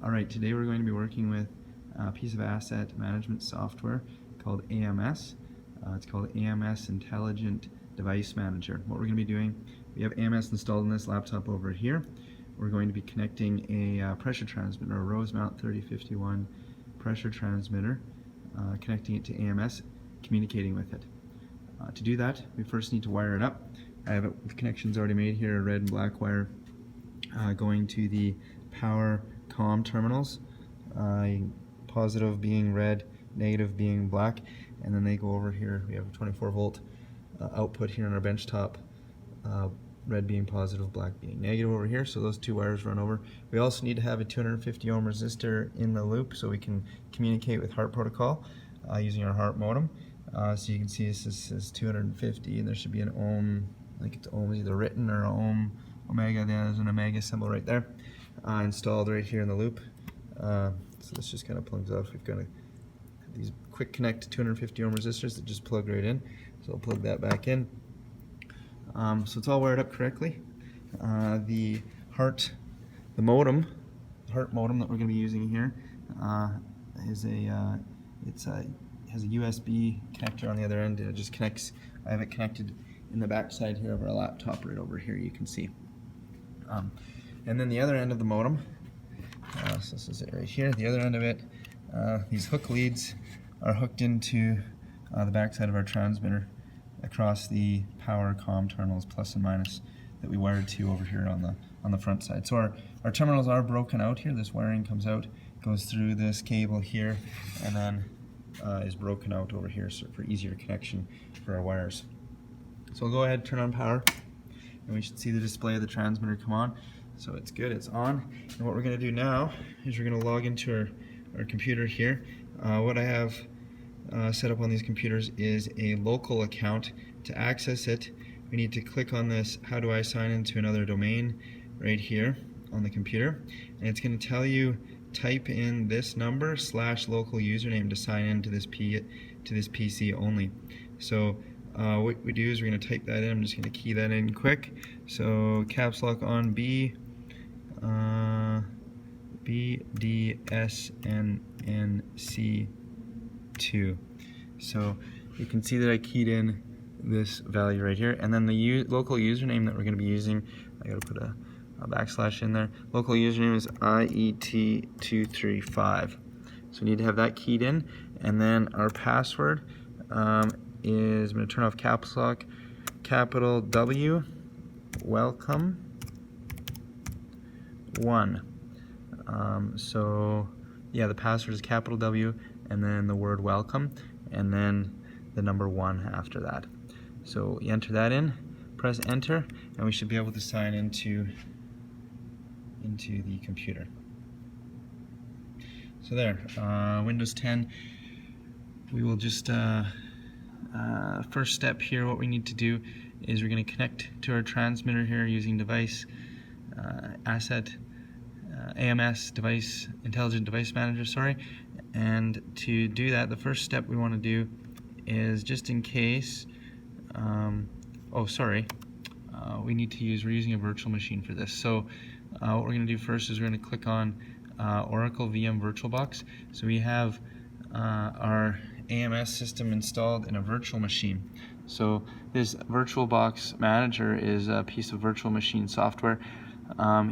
Alright, today we're going to be working with a piece of asset management software called AMS. It's called AMS Intelligent Device Manager. What we're going to be doing, we have AMS installed in this laptop over here. We're going to be connecting a pressure transmitter, a Rosemount 3051 pressure transmitter, connecting it to AMS, communicating with it. To do that, we first need to wire it up. I have it with connections already made here, a red and black wire going to the power COM terminals, positive being red, negative being black, and then they go over here. We have a 24 volt output here on our benchtop, red being positive, black being negative over here, so those two wires run over. We also need to have a 250 ohm resistor in the loop so we can communicate with Hart protocol using our Hart modem. So you can see this is 250 and there should be an ohm, I think it's ohm is either written or ohm omega. There's an omega symbol right there. Installed right here in the loop. So this just kind of plugs off. We've got these quick connect 250 ohm resistors that just plug right in. So I'll plug that back in. So it's all wired up correctly. The Hart modem that we're going to be using here has a USB connector on the other end, and it just connects. I have it connected in the back side here of our laptop right over here, you can see. And then the other end of the modem, so this is it right here, the other end of it, these hook leads are hooked into the back side of our transmitter across the power COM terminals plus and minus that we wired to over here on the front side. So our terminals are broken out here. This wiring comes out, goes through this cable here, and then is broken out over here so for easier connection for our wires. So we'll go ahead and turn on power, and we should see the display of the transmitter come on. So it's good, it's on. And what we're going to do now is we're going to log into our computer here. What I have set up on these computers is a local account. To access it, we need to click on this "How do I sign into another domain" right here on the computer, and it's going to tell you type in this number / local username to sign into this PC only. So what we do is we're going to type that in. I'm just going to key that in quick. So caps lock on BDSNNC2. So you can see that I keyed in this value right here, and then the local username that we're going to be using, I got to put a backslash in there. Local username is IET235. So we need to have that keyed in, and then our password is, I'm going to turn off caps lock, capital W, welcome 1. So yeah, the password is capital W and then the word welcome and then the number 1 after that. So you enter that in, press enter, and we should be able to sign into the computer. So there, Windows 10, we will just first step here, what we need to do is we're going to connect to our transmitter here using device asset AMS device intelligent device manager, sorry. And to do that, the first step we want to do is, just in case we're using a virtual machine for this. So what we're going to do first is we're going to click on Oracle VM VirtualBox. So we have our AMS system installed in a virtual machine. So this VirtualBox manager is a piece of virtual machine software.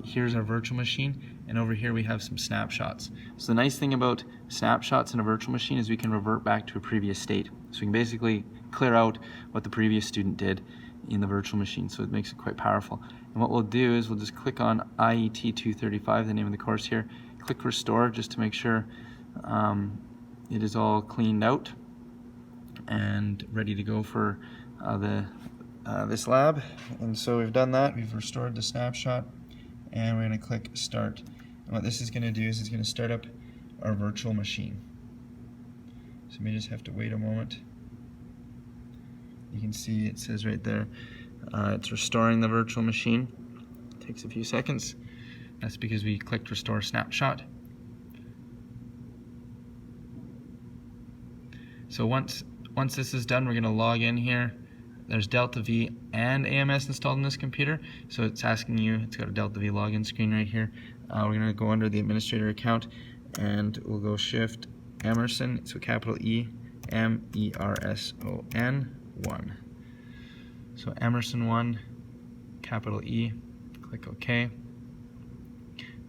Here's our virtual machine, and over here we have some snapshots. So the nice thing about snapshots in a virtual machine is we can revert back to a previous state. So we can basically clear out what the previous student did in the virtual machine, so it makes it quite powerful. And what we'll do is we'll just click on IET235, the name of the course here, click restore just to make sure it is all cleaned out and ready to go for this lab. And so we've done that, we've restored the snapshot, and we're going to click start. And what this is going to do is it's going to start up our virtual machine. So we just have to wait a moment. You can see it says right there it's restoring the virtual machine. It takes a few seconds. That's because we clicked restore snapshot. So once this is done, we're going to log in here. There's Delta V and AMS installed in this computer, so it's asking you, it's got a Delta V login screen right here. we're going to go under the administrator account, and we'll go Shift Emerson, so capital E M-E-R-S-O-N 1. So Emerson 1, capital E, click OK.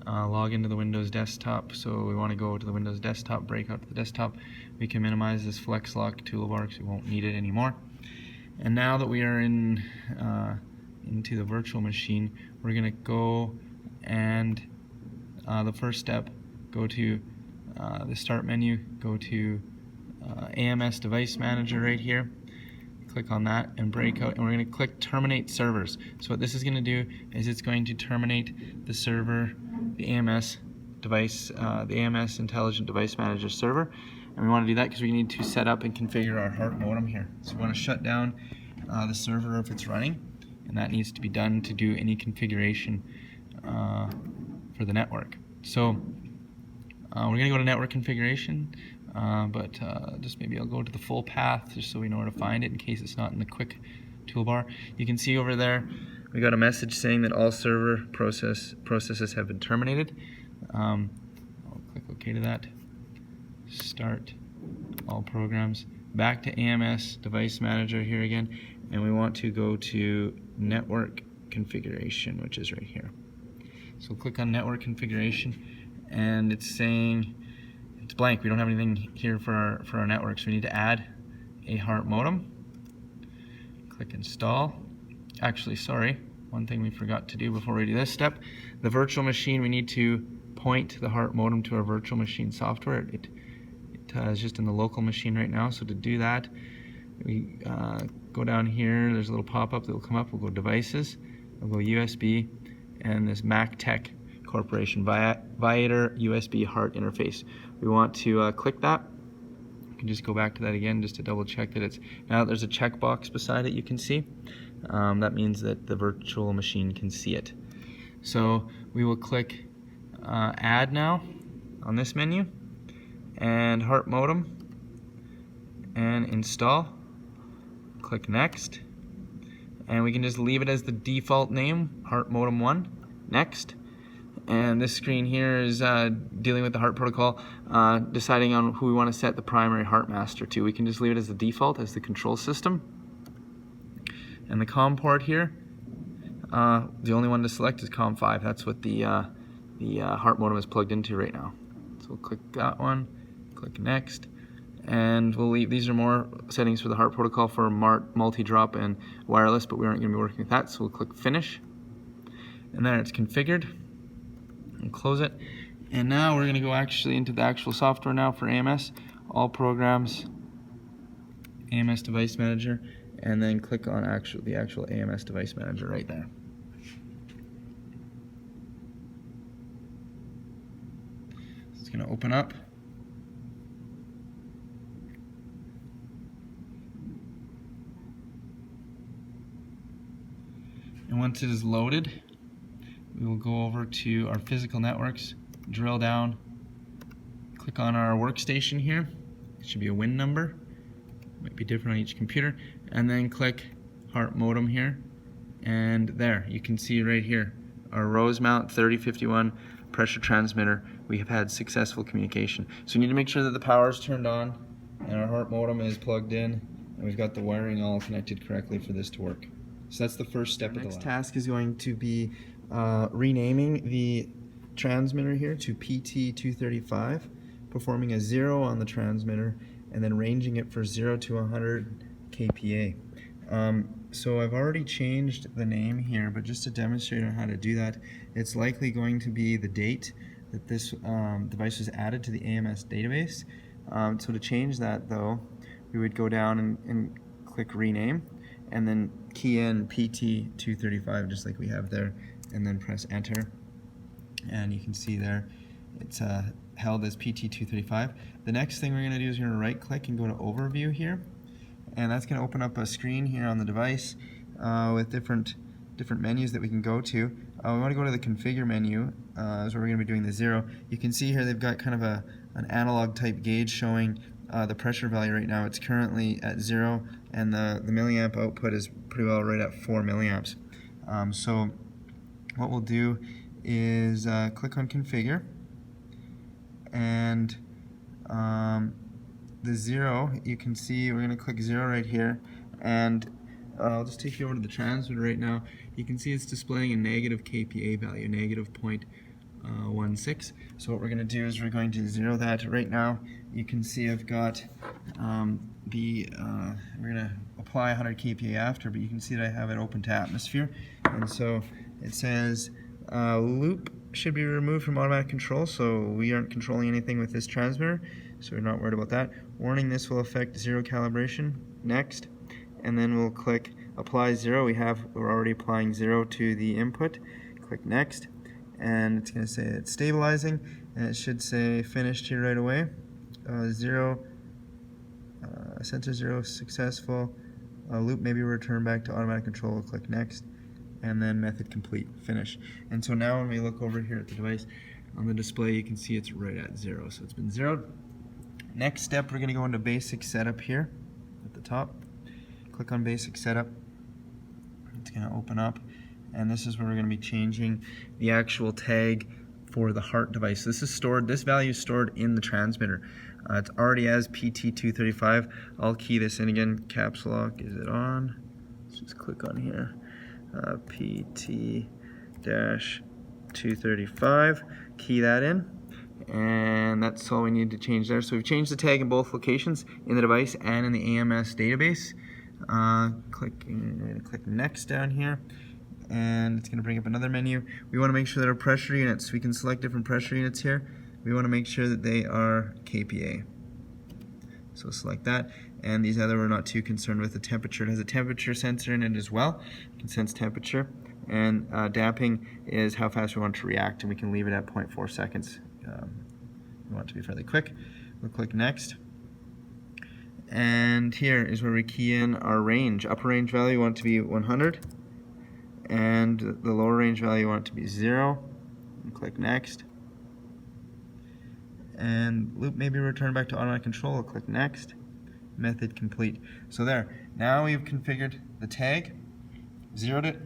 Log into the Windows desktop, so we want to go to the Windows desktop, break out to the desktop. We can minimize this flex lock toolbar because we won't need it anymore. And now that we are in into the virtual machine, we're going to go and the first step, go to the Start menu, go to AMS Device Manager right here. Click on that and break out, and we're going to click Terminate Servers. So what this is going to do is it's going to terminate the server, the AMS device, the AMS Intelligent Device Manager server, and we want to do that because we need to set up and configure our Hart modem here. So we want to shut down the server if it's running, and that needs to be done to do any configuration for the network. So we're going to go to network configuration, but just maybe I'll go to the full path just so we know where to find it in case it's not in the quick toolbar. You can see over there we got a message saying that all server processes have been terminated. I'll click OK to that. Start all programs. Back to AMS Device Manager here again, and we want to go to network configuration, which is right here. So click on network configuration, and it's saying it's blank. We don't have anything here for our network, so we need to add a Hart modem. Click install. Actually, sorry, one thing we forgot to do before we do this step, the virtual machine, we need to point the Hart modem to our virtual machine software. It is just in the local machine right now, so to do that, we go down here, there's a little pop-up that will come up. We'll go Devices, we'll go USB, and this Mac Tech Corporation Viator USB Hart interface. We want to click that. You can just go back to that again just to double check that it's, now there's a checkbox beside it you can see. That means that the virtual machine can see it. So we will click Add now on this menu, and Hart modem, and install. Click Next, and we can just leave it as the default name, Hart modem 1. Next. And this screen here is dealing with the Hart protocol, deciding on who we want to set the primary Hart master to. We can just leave it as the default, as the control system. And the COM port here, the only one to select is COM 5. That's what the Hart modem is plugged into right now. So we'll click that one, click Next, and we'll leave. These are more settings for the Hart protocol for multi-drop and wireless, but we aren't going to be working with that, so we'll click Finish. And there it's configured. And close it. And now we're going to go actually into the actual software now for AMS. All programs, AMS Device Manager, and then click on the actual AMS Device Manager right there. It's going to open up. And once it is loaded, we will go over to our physical networks, drill down, click on our workstation here. It should be a WIN number. Might be different on each computer. And then click Hart modem here. And there, you can see right here, our Rosemount 3051 pressure transmitter. We have had successful communication. So we need to make sure that the power is turned on and our Hart modem is plugged in, and we've got the wiring all connected correctly for this to work. So that's the first step. The next task is going to be renaming the transmitter here to PT235, performing a 0 on the transmitter, and then ranging it for 0 to 100 kPa. So I've already changed the name here, but just to demonstrate on how to do that, it's likely going to be the date that this device was added to the AMS database. So to change that though, we would go down and click rename, and then key in PT235 just like we have there, and then press enter, and you can see there it's held as PT235. The next thing we're going to do is we're going to right click and go to overview here, and that's going to open up a screen here on the device with different menus that we can go to. We want to go to the configure menu, is where we're going to be doing the 0. You can see here they've got kind of an analog type gauge showing the pressure value right now. It's currently at 0, and the milliamp output is pretty well right at 4 milliamps. So what we'll do is click on configure, and the 0, you can see we're going to click 0 right here, and I'll just take you over to the transmitter right now. You can see it's displaying a negative KPA value, negative 0.16. So what we're going to do is we're going to 0 that. Right now you can see I've got we're going to apply 100 kPa after, but you can see that I have it open to atmosphere, and so it says loop should be removed from automatic control, so we aren't controlling anything with this transmitter, so we're not worried about that. Warning, this will affect 0 calibration. Next, and then we'll click apply 0. We're already applying 0 to the input. Click next, and it's going to say it's stabilizing, and it should say finished here right away. 0 sensor 0 successful. Loop may be returned back to automatic control. We'll click next, and then method complete, finish. And so now when we look over here at the device on the display, you can see it's right at 0, so it's been zeroed. Next step, we're going to go into basic setup here at the top. Click on basic setup. It's going to open up, and this is where we're going to be changing the actual tag for the Hart device. This value is stored in the transmitter. It's already as PT235. I'll key this in again. Caps lock, is it on? Let's just click on here. PT-235. Key that in, and that's all we need to change there. So we've changed the tag in both locations, in the device and in the AMS database. We're going to click next down here, and it's going to bring up another menu. We want to make sure that our pressure units, we can select different pressure units here. We want to make sure that they are kPa. So select that, and these other we're not too concerned with. The temperature, it has a temperature sensor in it as well. You can sense temperature, and damping is how fast we want it to react, and we can leave it at 0.4 seconds. We want it to be fairly quick. We'll click next. And here is where we key in our range. Upper range value we want it to be 100, and the lower range value we want it to be 0. And click next. And loop may be returned back to automatic control. We'll click next. Method complete. So there. Now we've configured the tag, zeroed it,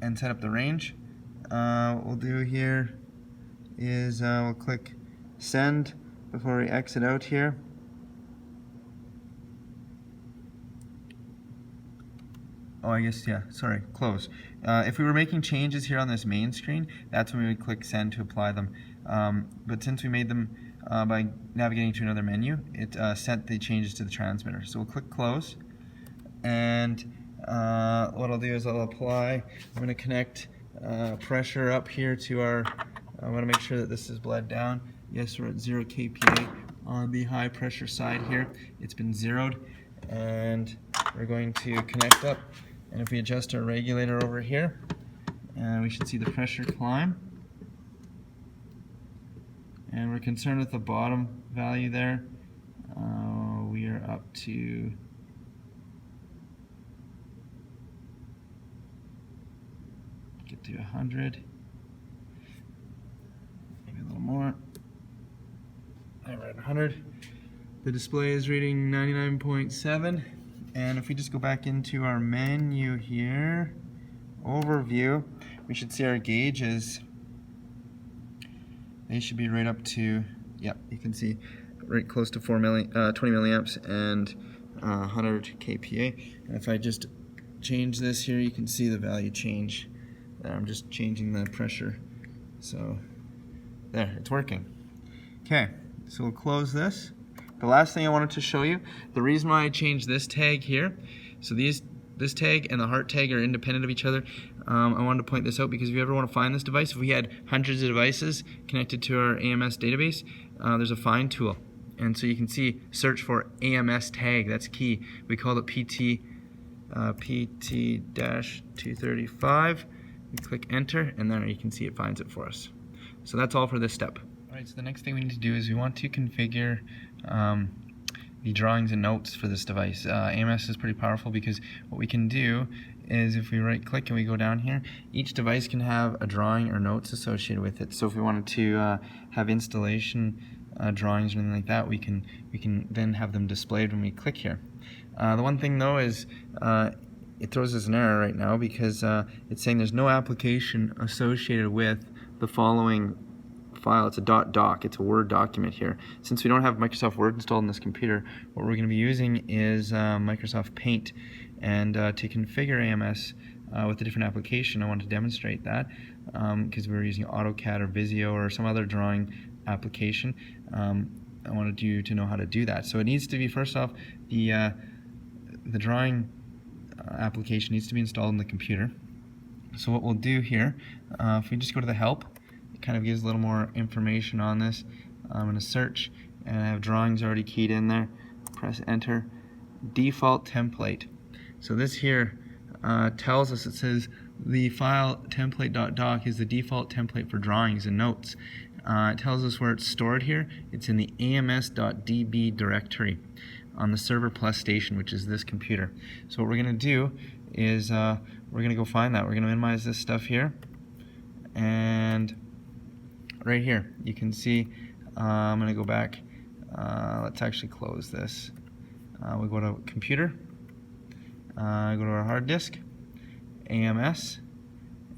and set up the range. What we'll do here is we'll click send before we exit out here. Oh, I guess, yeah, sorry, close. If we were making changes here on this main screen, that's when we would click send to apply them. But since we made them by navigating to another menu, it sent the changes to the transmitter. So we'll click close, and what I'll do is I'll apply, I'm going to connect pressure up here to our, I want to make sure that this is bled down. Yes, we're at 0 kPa on the high pressure side here. It's been zeroed, and we're going to connect up. And if we adjust our regulator over here, we should see the pressure climb. And we're concerned with the bottom value there. We are up to get to 100, maybe a little more. We're at 100. The display is reading 99.7. And if we just go back into our menu here, overview, we should see our gauges. They should be right up to, yep, you can see right close to 20 milliamps and 100 kPa. And if I just change this here, you can see the value change. I'm just changing the pressure. So there, it's working. Okay, so we'll close this. The last thing I wanted to show you, the reason why I changed this tag here, so this tag and the Hart tag are independent of each other. I wanted to point this out because if you ever want to find this device, if we had hundreds of devices connected to our AMS database, there's a find tool. And so you can see, search for AMS tag, that's key. We call it PT-235. We click enter, and then you can see it finds it for us. So that's all for this step. Alright, so the next thing we need to do is we want to configure the drawings and notes for this device. AMS is pretty powerful because what we can do is if we right click and we go down here, each device can have a drawing or notes associated with it. So if we wanted to have installation drawings or anything like that, we can then have them displayed when we click here. The one thing though is it throws us an error right now because it's saying there's no application associated with the following file. It's a .doc. It's a Word document here. Since we don't have Microsoft Word installed on this computer, what we're going to be using is Microsoft Paint. And to configure AMS with a different application, I want to demonstrate that because we were using AutoCAD or Visio or some other drawing application. I wanted you to know how to do that. So it needs to be, first off, the drawing application needs to be installed in the computer. So what we'll do here, if we just go to the help, it kind of gives a little more information on this. I'm going to search, and I have drawings already keyed in there. Press enter. Default template. So this here tells us, it says the file template.doc is the default template for drawings and notes. It tells us where it's stored here. It's in the ams.db directory on the server plus station, which is this computer. So what we're going to do is we're going to go find that. We're going to minimize this stuff here, and right here you can see I'm going to go back. Let's actually close this. We'll go to computer, go to our hard disk, AMS,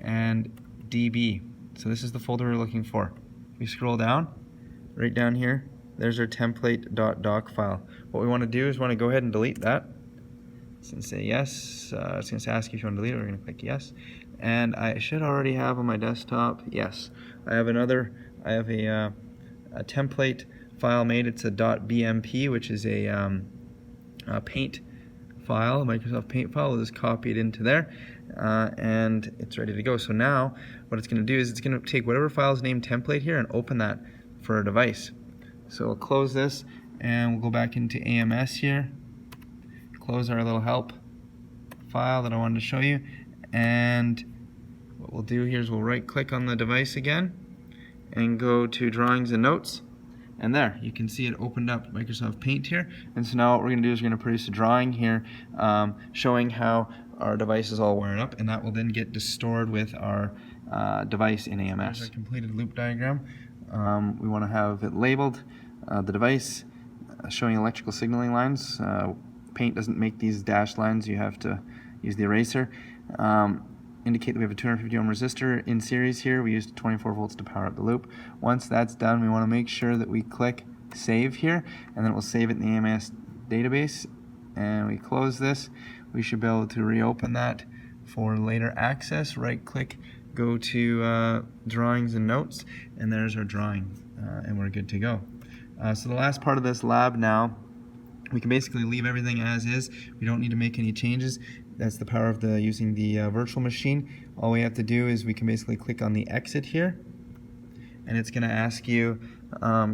and DB. So this is the folder we're looking for. We scroll down, right down here, there's our template.doc file. What we want to do is want to go ahead and delete that. It's going to say yes. It's going to ask you if you want to delete it. We're going to click yes. And I should already have on my desktop, yes. I have a template file made. It's a .bmp, which is a Paint file, Microsoft Paint file. We'll just copy it into there, and it's ready to go. So now what it's going to do is it's going to take whatever file is named template here and open that for a device. So we'll close this, and we'll go back into AMS here, close our little help file that I wanted to show you, and what we'll do here is we'll right click on the device again and go to drawings and notes. And there, you can see it opened up Microsoft Paint here. And so now what we're going to do is we're going to produce a drawing here showing how our device is all wired up, and that will then get stored with our device in AMS. Here's our completed loop diagram. We want to have it labeled, the device, showing electrical signaling lines. Paint doesn't make these dashed lines. You have to use the eraser. Indicate that we have a 250 ohm resistor in series here. We used 24 volts to power up the loop. Once that's done, we want to make sure that we click save here, and then it will save it in the AMS database. And we close this. We should be able to reopen that for later access. Right click, go to drawings and notes, and there's our drawing, and we're good to go. So the last part of this lab now, we can basically leave everything as is. We don't need to make any changes. That's the power of using the virtual machine. All we have to do is we can basically click on the exit here, and it's going to ask you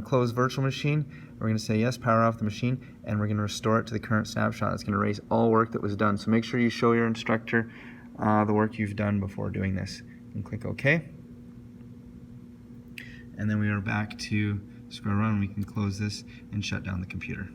close virtual machine. We're going to say yes, power off the machine, and we're going to restore it to the current snapshot. It's going to erase all work that was done. So make sure you show your instructor the work you've done before doing this, and click OK. And then we are back to square one. We can close this and shut down the computer.